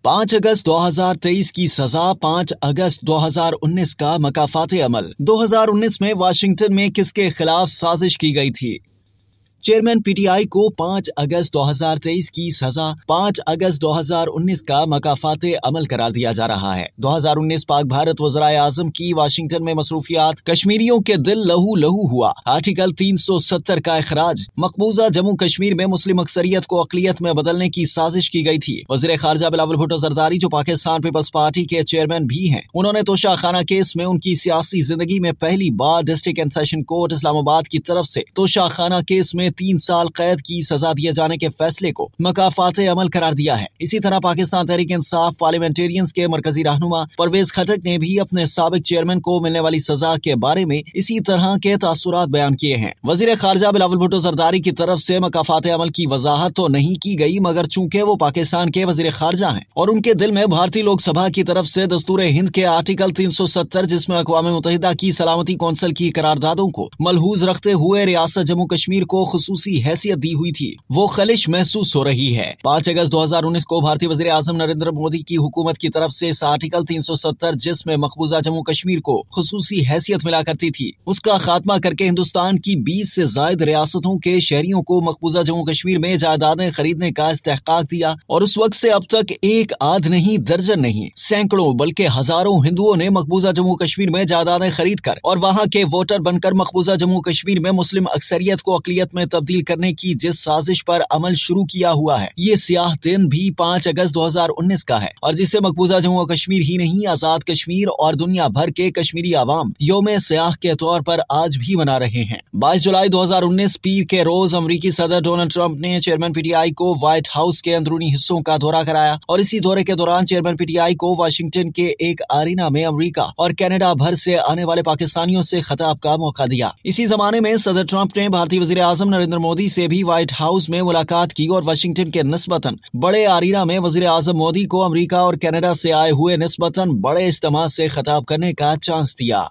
5 अगस्त 2023 की सजा, 5 अगस्त 2019 का मकाफात अमल। 2019 में वाशिंगटन में किसके खिलाफ साजिश की गई थी? चेयरमैन पीटीआई को 5 अगस्त 2023 की सजा, 5 अगस्त 2019 का मकाफात अमल करार दिया जा रहा है। 2019 पाक भारत वज़राए आज़म की वाशिंगटन में मसरूफियात, कश्मीरियों के दिल लहू लहू हुआ। आर्टिकल 370 का इखराज, मकबूजा जम्मू कश्मीर में मुस्लिम अक्सरियत को अकलियत में बदलने की साजिश की गई थी। वज़ीर खारजा बिलावल भुट्टो जरदारी, जो पाकिस्तान पीपल्स पार्टी के चेयरमैन भी हैं, उन्होंने तोशा खाना केस में उनकी सियासी जिंदगी में पहली बार district and session court Islamabad की तरफ से तोशा खाना केस में 3 साल कैद की सजा दिए जाने के फैसले को मकाफात अमल करार दिया है। इसी तरह पाकिस्तान तहरीक इंसाफ पार्लियामेंटेरियंस के मरकजी रहनुमा परवेज खटक ने भी अपने साबिक चेयरमैन को मिलने वाली सजा के बारे में इसी तरह के तासुरात बयान किए हैं। वजीर खारजा बिलावल भुट्टो जरदारी की तरफ से मकाफात अमल की वजाहत तो नहीं की गई, मगर चूंकि वो पाकिस्तान के वजीर खारजा हैं और उनके दिल में भारतीय लोकसभा की तरफ से दस्तूर हिंद के आर्टिकल 370, जिसमें अक़वाम मुत्तहिदा की सलामती कौंसिल की करारदादों को मलहूज रखते हुए रियासत जम्मू कश्मीर को खुसूसी हैसियत दी हुई थी, वो खलिश महसूस हो रही है। 5 अगस्त 2019 को भारतीय वज़ीर आज़म नरेंद्र मोदी की हुकूमत की तरफ से इस आर्टिकल 370, जिसमें मकबूजा जम्मू कश्मीर को खुसूसी हैसियत मिला करती थी, उसका खात्मा करके हिंदुस्तान की 20 से ज्यादा रियासतों के शहरियों को मकबूजा जम्मू कश्मीर में जायदादें खरीदने का इस्तेहकाक दिया। और उस वक्त से अब तक एक आध नहीं, दर्जन नहीं, सैकड़ों बल्कि हजारों हिंदुओं ने मकबूजा जम्मू कश्मीर में जायदादें खरीद कर और वहाँ के वोटर बनकर मकबूजा जम्मू कश्मीर में मुस्लिम अक्सरियत को अकलियत में तब्दील करने की जिस साजिश पर अमल शुरू किया हुआ है, ये सियाह दिन भी 5 अगस्त 2019 का है, और जिसे मकबूजा जम्मू कश्मीर ही नहीं, आजाद कश्मीर और दुनिया भर के कश्मीरी आवाम यौम सियाह के तौर पर आज भी मना रहे हैं। 22 जुलाई 2019 पीर के रोज अमरीकी सदर डोनाल्ड ट्रंप ने चेयरमैन पीटीआई को व्हाइट हाउस के अंदरूनी हिस्सों का दौरा कराया और इसी दौरे के दौरान चेयरमैन पीटीआई को वाशिंगटन के एक आरीना में अमरीका और कनाडा भर से आने वाले पाकिस्तानियों से खिताब का मौका दिया। इसी जमाने में सदर ट्रंप ने भारतीय वज़ीर आज़म नरेंद्र मोदी से भी व्हाइट हाउस में मुलाकात की और वाशिंगटन के निस्बतन बड़े आरीना में वज़ीर आज़म मोदी को अमेरिका और कनाडा से आए हुए निस्बतन बड़े इज्तिमा से खिताब करने का चांस दिया।